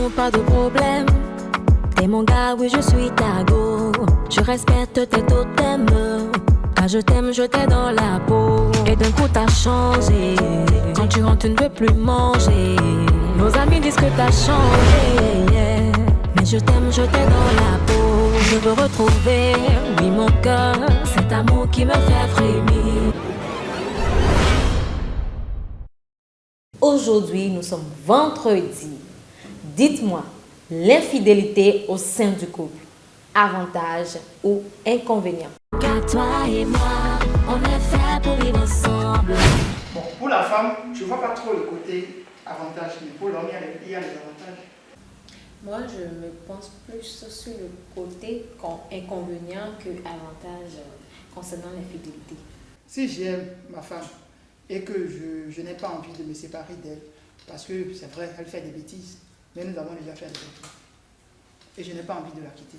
non, pas de problème. T'es mon gars, oui, je suis ta go. Je respecte tes totems. Quand je t'ai dans la peau. Et d'un coup t'as changé. Quand tu rentres, tu ne peux plus manger. Nos amis disent que t'as changé, yeah. Mais je t'ai dans la peau. Je veux retrouver, oui, mon cœur. Cet amour qui me fait frémir. Aujourd'hui, nous sommes vendredi. Dites-moi, l'infidélité au sein du couple, avantage ou inconvénient? Car toi et moi, on est fait pour vivre ensemble. Bon, pour la femme, je ne vois pas trop le côté avantage, mais pour l'homme, il y a les avantages. Moi, je me pense plus sur le côté inconvénient que avantage concernant l'infidélité. Si j'aime ma femme et que je n'ai pas envie de me séparer d'elle, parce que c'est vrai, elle fait des bêtises, mais nous avons déjà fait des enfants. Et je n'ai pas envie de la quitter.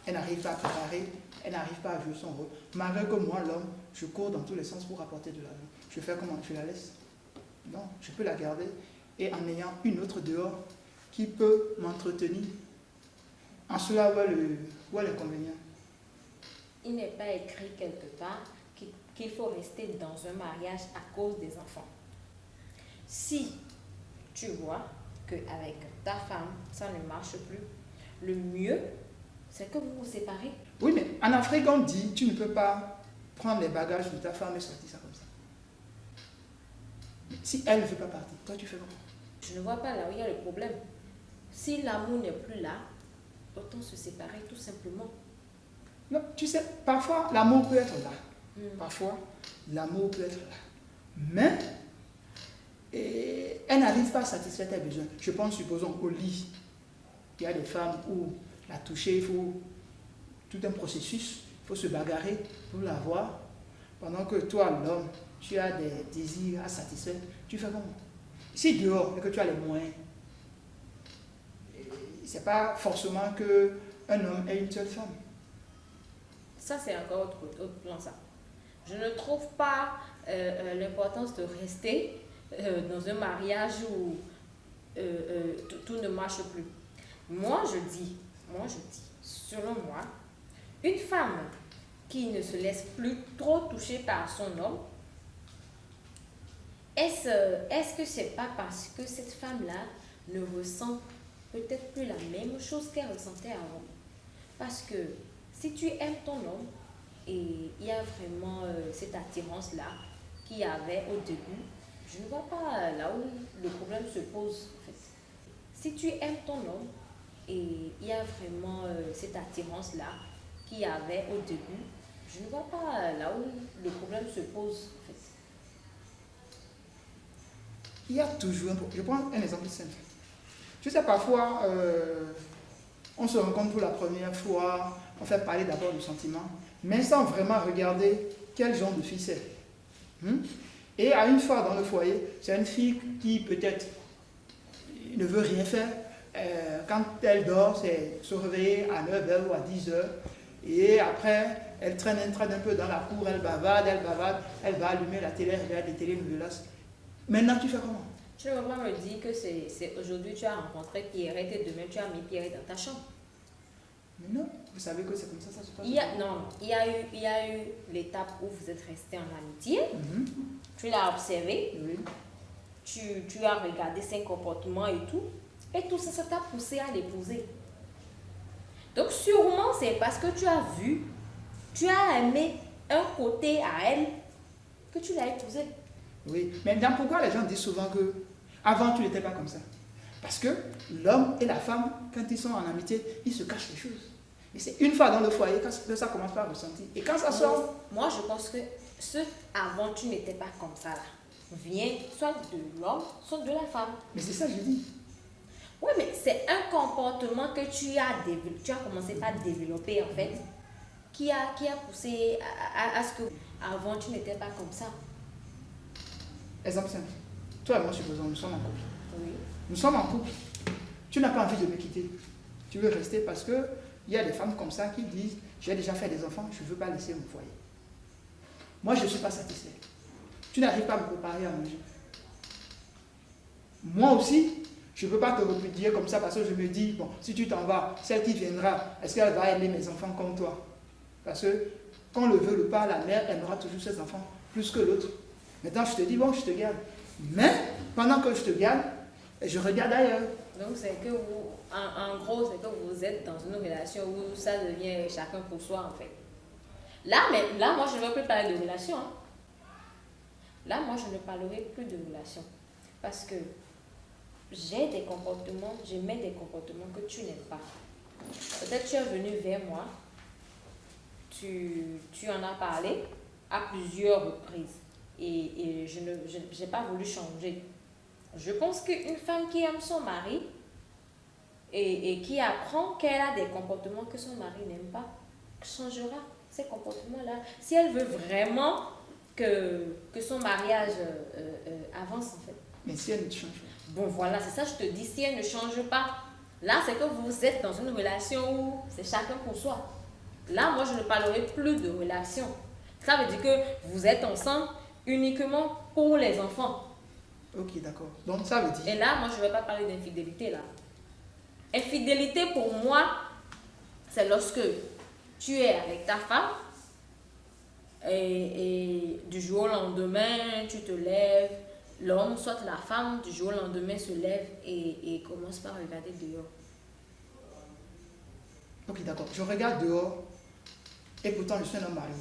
Elle n'arrive pas à préparer, elle n'arrive pas à jouer son rôle. Malgré que moi, l'homme, je cours dans tous les sens pour apporter de l'argent. Je fais comment? Je la laisse? Non, je peux la garder et en ayant une autre dehors qui peut m'entretenir. En cela, où est l'inconvénient? Il n'est pas écrit quelque part qu'il faut rester dans un mariage à cause des enfants. Si tu vois qu'avec ta femme, ça ne marche plus, le mieux, c'est que vous vous séparez. Oui, mais en Afrique, on dit, tu ne peux pas prendre les bagages de ta femme et sortir ça comme ça. Si elle ne veut pas partir, toi tu fais comment? Je ne vois pas là où il y a le problème. Si l'amour n'est plus là, autant se séparer tout simplement. Non, tu sais, parfois l'amour peut être là. Parfois, l'amour peut être là. Mais, elle n'arrive pas à satisfaire tes besoins. Je pense, supposons, au lit. Il y a des femmes où la toucher, il faut tout un processus, il faut se bagarrer pour l'avoir. Pendant que toi, l'homme, tu as des désirs à satisfaire, tu fais comment? Si dehors et que tu as les moyens, c'est pas forcément qu'un homme ait une seule femme. Ça, c'est encore autre plan, ça. Je ne trouve pas l'importance de rester dans un mariage où tout ne marche plus. Moi, je dis, selon moi, une femme qui ne se laisse plus trop toucher par son homme, est-ce que c'est pas parce que cette femme-là ne ressent peut-être plus la même chose qu'elle ressentait avant? Parce que si tu aimes ton homme et il y a vraiment cette attirance-là qu'il y avait au début, je ne vois pas là où le problème se pose en fait. Si tu aimes ton homme et il y a vraiment cette attirance-là qu'il y avait au début, je ne vois pas là où le problème se pose en fait. Il y a toujours un problème. Je prends un exemple simple. Tu sais, parfois, on se rencontre pour la première fois, on fait parler d'abord du sentiment, mais sans vraiment regarder quel genre de fille c'est. Et à une fois dans le foyer, c'est une fille qui peut-être ne veut rien faire. Quand elle dort, c'est se réveiller à 9h ou à 10h. Et après, elle traîne un peu dans la cour, elle bavarde, elle va allumer la télé, regarder des télé-novelas. Maintenant, tu fais comment? Tu ne vas pas me dire que c'est aujourd'hui tu as rencontré Pierrette et demain tu as mis Pierrette dans ta chambre. Mais non, vous savez que c'est comme ça se passe. Il y a eu l'étape où vous êtes restés en amitié. Tu l'as observé. Oui. Tu as regardé ses comportements et tout. Et tout ça, ça t'a poussé à l'épouser. Donc sûrement c'est parce que tu as vu, tu as aimé un côté à elle que tu l'as épousée. Oui, mais pourquoi les gens disent souvent que avant tu n'étais pas comme ça? Parce que l'homme et la femme, quand ils sont en amitié, ils se cachent les choses. Et c'est une fois dans le foyer que ça commence par ressentir. Et quand ça sort... Moi, je pense que ce avant tu n'étais pas comme ça là, vient soit de l'homme, soit de la femme. Mais c'est ça que je dis. Oui, mais c'est un comportement que tu as commencé par développer en fait, qui a poussé à ce que avant tu n'étais pas comme ça. Exemple simple. Toi et moi, supposons, nous sommes en couple. Oui. Nous sommes en couple. Tu n'as pas envie de me quitter. Tu veux rester parce qu'il y a des femmes comme ça qui disent j'ai déjà fait des enfants, je ne veux pas laisser mon foyer. Moi, je ne suis pas satisfait. Tu n'arrives pas à me préparer à manger. Moi aussi, Je ne peux pas te répudier comme ça parce que je me dis, bon, si tu t'en vas, celle qui viendra, est-ce qu'elle va aimer mes enfants comme toi? Parce que, qu'on le veut ou pas, la mère aimera toujours ses enfants plus que l'autre. Maintenant, je te dis, bon, je te garde. Mais, pendant que je te garde, je regarde ailleurs. Donc, c'est que vous, en gros, c'est que vous êtes dans une relation où ça devient chacun pour soi, en fait. Là, moi, je ne veux plus parler de relation. Hein. Là, moi, je ne parlerai plus de relation. Parce que j'ai des comportements que tu n'aimes pas. Peut-être tu es venu vers moi, tu en as parlé à plusieurs reprises. Et je n'ai pas voulu changer. Je pense qu'une femme qui aime son mari et qui apprend qu'elle a des comportements que son mari n'aime pas, changera ces comportements-là. Si elle veut vraiment que son mariage avance, en fait. Mais si elle ne change pas. Bon, voilà, c'est ça, je te dis, si elle ne change pas, là, c'est que vous êtes dans une relation où c'est chacun pour soi. Là, moi, je ne parlerai plus de relation. Ça veut dire que vous êtes ensemble uniquement pour les enfants. Ok, d'accord. Donc, ça veut dire... Et là, moi, je ne vais pas parler d'infidélité, là. Infidélité, pour moi, c'est lorsque tu es avec ta femme et du jour au lendemain, tu te lèves, l'homme, soit la femme, du jour au lendemain se lève et commence par regarder dehors. Ok, d'accord. Je regarde dehors et pourtant je suis un homme marié.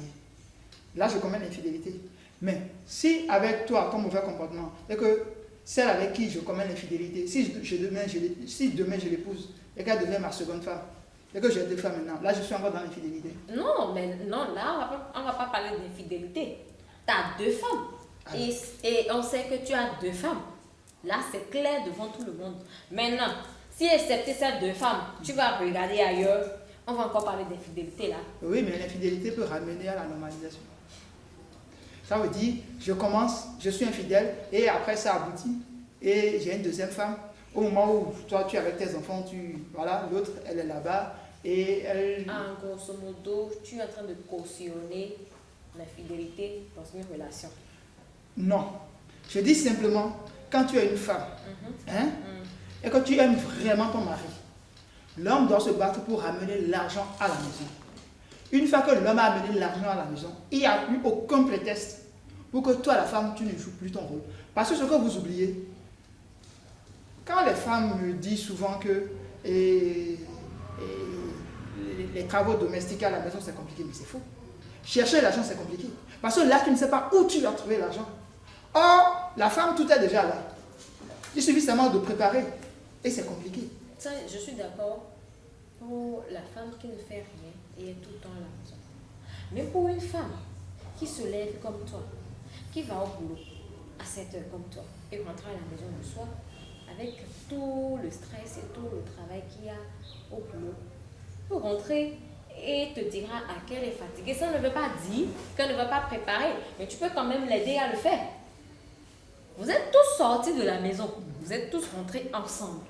Là, je commets l'infidélité. Mais si avec toi, ton mauvais comportement, et que celle avec qui je commets l'infidélité, si demain je l'épouse et qu'elle devient ma seconde femme, et que j'ai deux femmes maintenant, là je suis encore dans l'infidélité. Non, mais non, là on va pas parler d'infidélité. Tu as deux femmes. Ah. Et on sait que tu as deux femmes. Là, c'est clair devant tout le monde. Maintenant, si excepté ces deux femmes, tu vas regarder ailleurs, on va encore parler d'infidélité là. Oui, mais l'infidélité peut ramener à la normalisation. Ça veut dire, je suis infidèle et après ça aboutit. Et j'ai une deuxième femme. Au moment où toi tu es avec tes enfants, voilà, l'autre elle est là-bas et elle... En grosso modo, tu es en train de cautionner l'infidélité dans une relation. Non. Je dis simplement, quand tu es une femme, et que tu aimes vraiment ton mari, l'homme doit se battre pour ramener l'argent à la maison. Une fois que l'homme a amené l'argent à la maison, il n'y a plus aucun prétexte pour que toi, la femme, tu ne joues plus ton rôle. Parce que ce que vous oubliez, quand les femmes me disent souvent que les travaux domestiques à la maison, c'est compliqué, mais c'est faux. Chercher l'argent, c'est compliqué. Parce que là, tu ne sais pas où tu vas trouver l'argent. Or, la femme, tout est déjà là. Il suffit seulement de préparer. Et c'est compliqué. Ça, je suis d'accord pour la femme qui ne fait rien et est tout le temps à la maison. Mais pour une femme qui se lève comme toi, qui va au boulot à 7 heures comme toi et rentre à la maison le soir, avec tout le stress et tout le travail qu'il y a au boulot, pour rentrer et te dira à quelle est fatiguée. Ça ne veut pas dire qu'elle ne va pas préparer, mais tu peux quand même l'aider à le faire. Vous êtes tous sortis de la maison, vous êtes tous rentrés ensemble,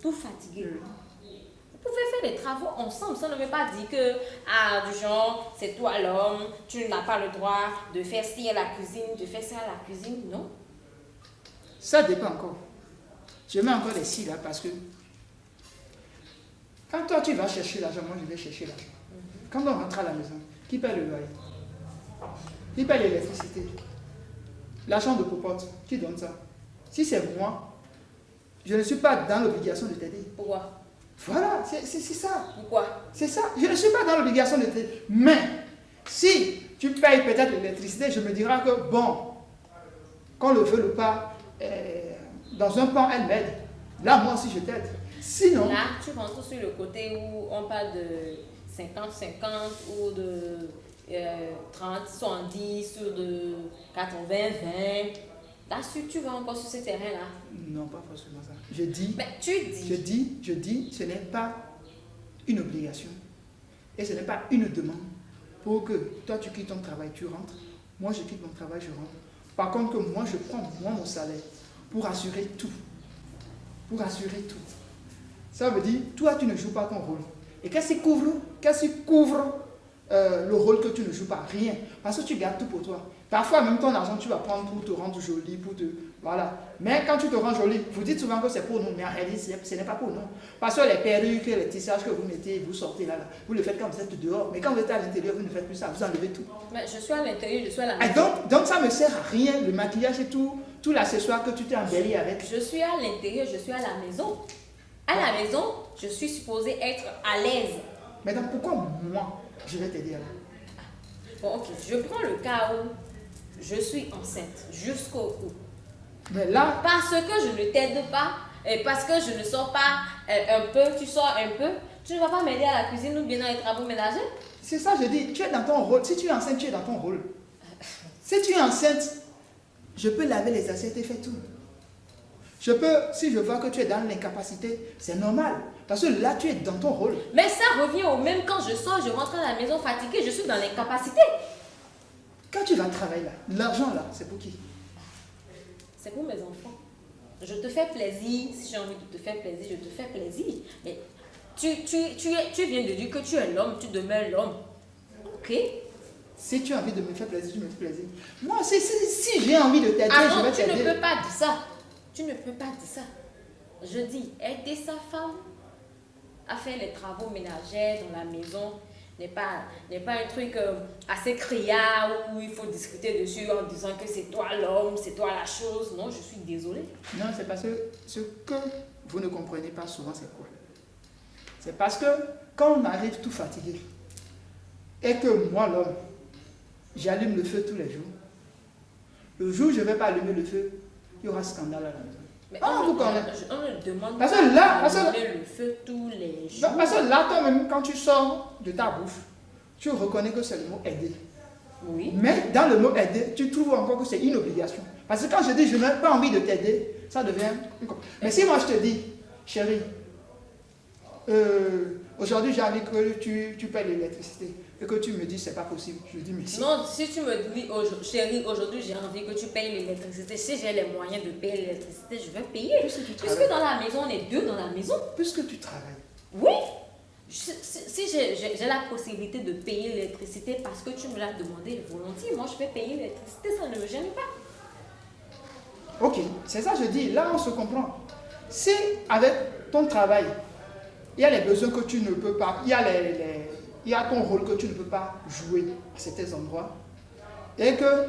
tout fatigués. Vous pouvez faire des travaux ensemble, ça ne veut pas dire que, du genre, c'est toi l'homme, tu n'as pas le droit de faire ci à la cuisine, de faire ça à la cuisine, non. Ça dépend encore. Je mets encore des si là parce que quand toi tu vas chercher l'argent, moi je vais chercher l'argent. Quand on rentre à la maison, qui paie le loyer? Qui paie l'électricité? L'argent de popote, qui donne ça? Si c'est moi, je ne suis pas dans l'obligation de t'aider. Pourquoi? Voilà, c'est ça. Pourquoi? C'est ça. Je ne suis pas dans l'obligation de t'aider. Mais si tu payes peut-être l'électricité, je me dirai que bon, qu'on le veut ou pas, dans un plan, elle m'aide. Là, moi aussi, je t'aide. Sinon... Là, tu rentres sur le côté où on parle de 50-50 ou de 30-70 ou de 80-20. Là, tu vas encore sur ce terrain-là. Non, pas forcément ça. Je dis... Mais tu dis... Je dis, ce n'est pas une obligation. Et ce n'est pas une demande. Pour que toi, tu quittes ton travail, tu rentres. Moi, je quitte mon travail, je rentre. Par contre, que moi, je prends mon salaire pour assurer tout. Pour assurer tout. Ça veut dire, toi, tu ne joues pas ton rôle. Et qu'est-ce qui couvre le rôle que tu ne joues pas? Rien. Parce que tu gardes tout pour toi. Parfois, même ton argent, tu vas prendre pour te rendre jolie, pour te... Voilà. Mais quand tu te rends jolie, vous dites souvent que c'est pour nous, mais en réalité, ce n'est pas pour nous. Parce que les perruques, les tissages que vous mettez, vous sortez là, vous le faites quand vous êtes dehors. Mais quand vous êtes à l'intérieur, vous ne faites plus ça, vous enlevez tout. Mais je suis à l'intérieur, je suis à la Et maison. donc ça ne me sert à rien, le maquillage et tout l'accessoire que tu t'es embelli avec. Je suis à l'intérieur, je suis à la maison. À la maison, je suis supposée être à l'aise. Maintenant, pourquoi moi, je vais t'aider là? Bon, ok, je prends le cas où je suis enceinte jusqu'au cou. Mais là, Parce que je ne t'aide pas, et parce que je ne sors pas un peu, tu sors un peu, tu ne vas pas m'aider à la cuisine ou bien dans les travaux ménagers? c'est ça, je dis, tu es dans ton rôle. Si tu es enceinte, tu es dans ton rôle. Si tu es enceinte, je peux laver les assiettes et faire tout. Je peux, si je vois que tu es dans l'incapacité, c'est normal. Parce que là, tu es dans ton rôle. Mais ça revient au même quand je sors, je rentre à la maison fatiguée, je suis dans l'incapacité. Quand tu vas travailler là, l'argent là, c'est pour qui? C'est pour mes enfants. Je te fais plaisir, si j'ai envie de te faire plaisir, je te fais plaisir. Mais tu viens de dire que tu es l'homme, tu demeures l'homme. Ok? Si tu as envie de me faire plaisir, tu me fais plaisir. Moi, si j'ai envie de t'aider, Ah je non, vais tu t'aider. ne peux pas dire ça. Tu ne peux pas dire ça. Je dis, aider sa femme à faire les travaux ménagers dans la maison n'est pas un truc assez criard où il faut discuter dessus en disant que c'est toi l'homme, c'est toi la chose. Non, je suis désolée. Non, c'est parce que ce que vous ne comprenez pas souvent, c'est quoi? C'est parce que quand on arrive tout fatigué et que moi, l'homme, j'allume le feu tous les jours, le jour où je ne vais pas allumer le feu, il y aura scandale à la maison. Mais vous connaissez. on ne demande Parce pas que là, d'allumer le feu tous les jours. Non, parce que là, toi-même, quand tu sors de ta bouffe, tu reconnais que c'est le mot aider. Oui. Mais dans le mot aider, tu trouves encore que c'est une obligation. Parce que quand je dis je n'ai pas envie de t'aider, ça devient une... Mais si moi je te dis, chérie, aujourd'hui j'ai envie que tu payes l'électricité et que tu me dis c'est pas possible, je dis mais si. Non, si tu me dis, chérie, aujourd'hui j'ai envie que tu payes l'électricité, si j'ai les moyens de payer l'électricité, je vais payer. Puisque dans la maison, on est deux dans la maison. Puisque tu travailles. Oui. Si j'ai la possibilité de payer l'électricité parce que tu me l'as demandé volontiers, moi je vais payer l'électricité, ça ne me gêne pas. Ok, c'est ça je dis, là on se comprend. Si avec ton travail, il y a les besoins que tu ne peux pas, il y a ton rôle que tu ne peux pas jouer à certains endroits, et que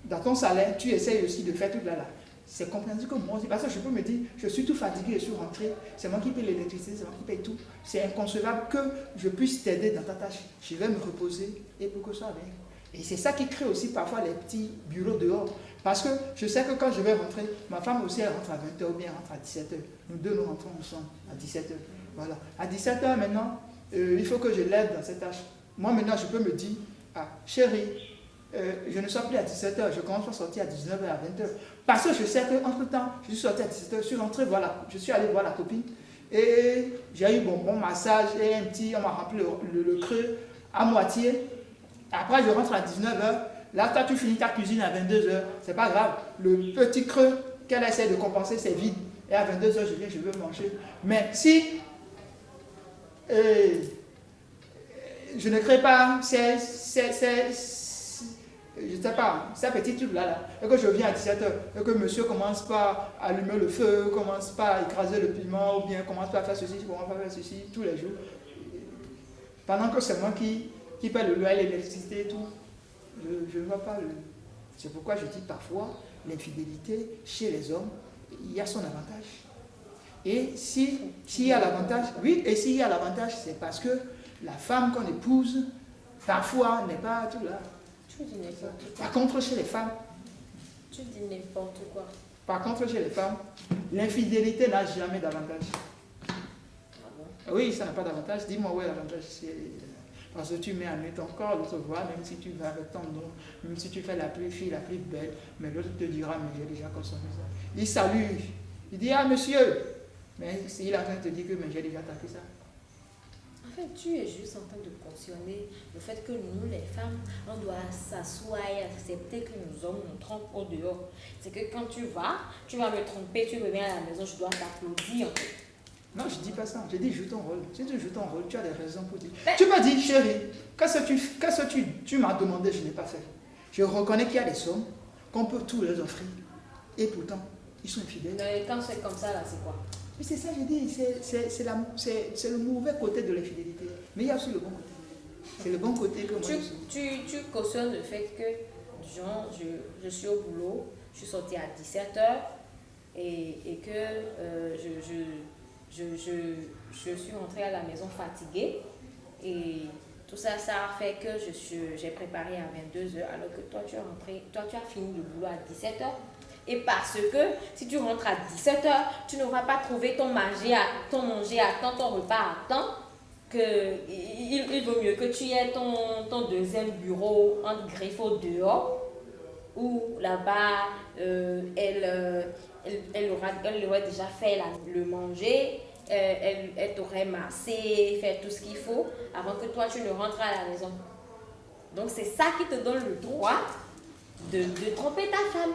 dans ton salaire, tu essayes aussi de faire tout là, c'est compréhensible que moi aussi, parce que je peux me dire, je suis tout fatigué, je suis rentré, c'est moi qui paye l'électricité, c'est moi qui paye tout. C'est inconcevable que je puisse t'aider dans ta tâche. Je vais me reposer et pour que ça aille bien. Et c'est ça qui crée aussi parfois les petits bureaux dehors. Parce que je sais que quand je vais rentrer, ma femme aussi elle rentre à 20h ou bien elle rentre à 17h. Nous deux nous rentrons ensemble à 17h. Voilà. À 17h maintenant, il faut que je l'aide dans cette tâche. Moi maintenant je peux me dire, ah chérie, je ne sors plus à 17h, je commence à sortir à 19h, à 20h. Parce que je sais qu'entre temps, je suis sorti à 17h, je suis rentré, voilà, je suis allé voir la copine. Et j'ai eu bon massage et un petit, on m'a rempli le creux à moitié. Après je rentre à 19h. Là, toi, tu finis ta cuisine à 22h, c'est pas grave. Le petit creux qu'elle essaie de compenser, c'est vide. Et à 22h, je viens, je veux manger. Mais si je ne crée pas je sais pas, ces petits trucs-là, et que je viens à 17h, et que monsieur commence pas à allumer le feu, commence pas à écraser le piment, ou bien commence pas à faire ceci, commence pas à faire ceci, tous les jours. Pendant que c'est moi qui paie le loyer, l'électricité et tout. Je ne vois pas le... C'est pourquoi je dis parfois, l'infidélité chez les hommes, il y a son avantage. Et s'il y a l'avantage, oui, et s'il y a l'avantage, c'est parce que la femme qu'on épouse, parfois, n'est pas tout là. Tu dis n'importe quoi. Par contre, chez les femmes... Tu dis n'importe quoi. Par contre, chez les femmes, l'infidélité n'a jamais d'avantage. Ah bon? Oui, ça n'a pas d'avantage. Dis-moi où est l'avantage. Parce que tu mets à nu ton corps, l'autre voit, même si tu vas avec ton nom, même si tu fais la plus fille, la plus belle, mais l'autre te dira, mais j'ai déjà consommé ça. Il salue, il dit, ah monsieur, mais il est en train de te dire que j'ai déjà tapé ça. En fait, tu es juste en train de cautionner le fait que nous, les femmes, on doit s'asseoir et accepter que nous hommes nous trompent au dehors. C'est que quand tu vas me tromper, tu reviens à la maison, je dois t'applaudir. Non, je ne dis pas ça. Je dis joue ton rôle. Si tu joues ton rôle, tu as des raisons pour dire. Mais... Tu m'as dit, chérie, qu'est-ce que tu m'as demandé, je n'ai pas fait. Je reconnais qu'il y a des sommes qu'on peut tout leur offrir. Et pourtant, ils sont infidèles. Mais quand c'est comme ça, là, c'est quoi? Mais c'est ça, je dis, c'est le mauvais côté de l'infidélité. Mais il y a aussi le bon côté. C'est le bon côté que moi je suis. Tu cautionnes le fait que, disons, je suis au boulot, je suis sortie à 17h et que je suis rentrée à la maison fatiguée. Et tout ça, ça a fait que j'ai préparé à 22h alors que toi, tu as fini le boulot à 17h. Et parce que si tu rentres à 17h, tu ne vas pas trouver ton manger à temps, ton repas à temps, il vaut mieux que tu aies ton deuxième bureau en griffo dehors, où là-bas, elle aurait déjà fait le manger, elle t'aurait massé, fait tout ce qu'il faut, avant que toi, tu ne rentres à la maison. Donc, c'est ça qui te donne le droit de tromper ta femme.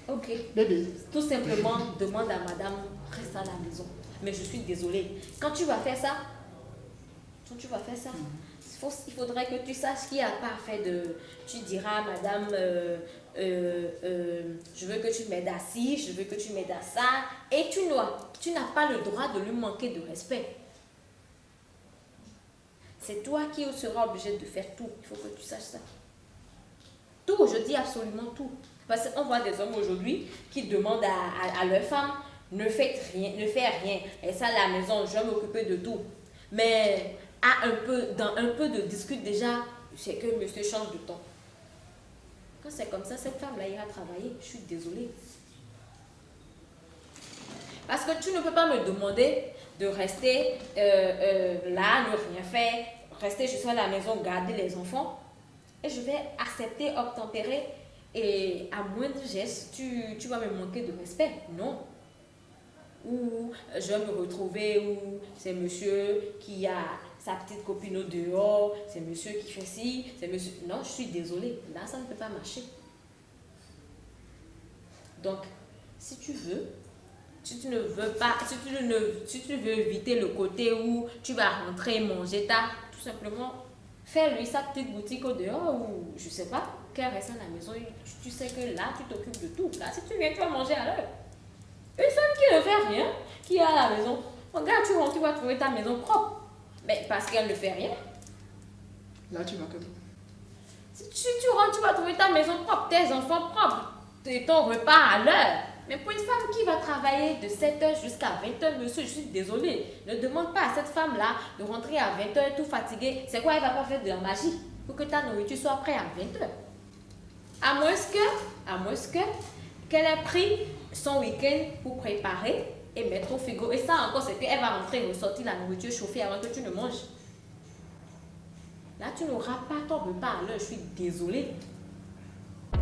Ok. Bébé. Tout simplement, demande à madame, reste à la maison. Mais je suis désolée. Quand tu vas faire ça, il faudrait que tu saches qu'il n'y a pas fait de... Tu diras, madame, je veux que tu m'aides à ci, je veux que tu m'aides à ça. Et tu n'as pas le droit de lui manquer de respect. C'est toi qui seras obligé de faire tout. Il faut que tu saches ça. Tout, je dis absolument tout. Parce qu'on voit des hommes aujourd'hui qui demandent à leur femme, ne fais rien. Et ça, à la maison, je vais m'occuper de tout. Mais dans un peu de discute déjà, c'est que monsieur change de ton. Quand c'est comme ça, cette femme-là ira travailler. Je suis désolée. Parce que tu ne peux pas me demander de rester là, ne rien faire, rester juste à la maison, garder les enfants. Et je vais accepter, obtempérer. Et à moindre geste, tu vas me manquer de respect. Non. Ou je vais me retrouver où c'est monsieur qui a sa petite copine au dehors, c'est monsieur qui fait ci, c'est monsieur... Non, je suis désolée. Là, ça ne peut pas marcher. Donc, si tu veux, si tu veux éviter le côté où tu vas rentrer manger tout simplement, fais-lui sa petite boutique au dehors ou je sais pas, qu'elle reste à la maison. Tu sais que là, tu t'occupes de tout. Là, si tu viens, tu vas manger à l'heure. Une femme qui ne fait rien, qui est à la maison, regarde, tu rentres, tu vas trouver ta maison propre. Mais parce qu'elle ne fait rien. Là, tu manques tout. Si tu rentres, tu vas trouver ta maison propre, tes enfants propres, et ton repas à l'heure. Mais pour une femme qui va travailler de 7h jusqu'à 20h, monsieur, je suis désolée. Ne demande pas à cette femme-là de rentrer à 20h tout fatiguée. C'est quoi, elle ne va pas faire de la magie pour que ta nourriture soit prête à 20h. À moins qu'elle ait pris son week-end pour préparer et mettre au frigo. Et ça encore, c'est qu'elle va rentrer et ressortir la nourriture chauffée avant que tu ne manges. Là, tu n'auras pas ton repas à l'heure, je suis désolée.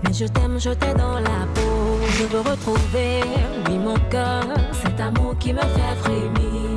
Mais je t'aime, je t'ai dans la peau. Je veux retrouver, oui, mon cœur, cet amour qui me fait frémir.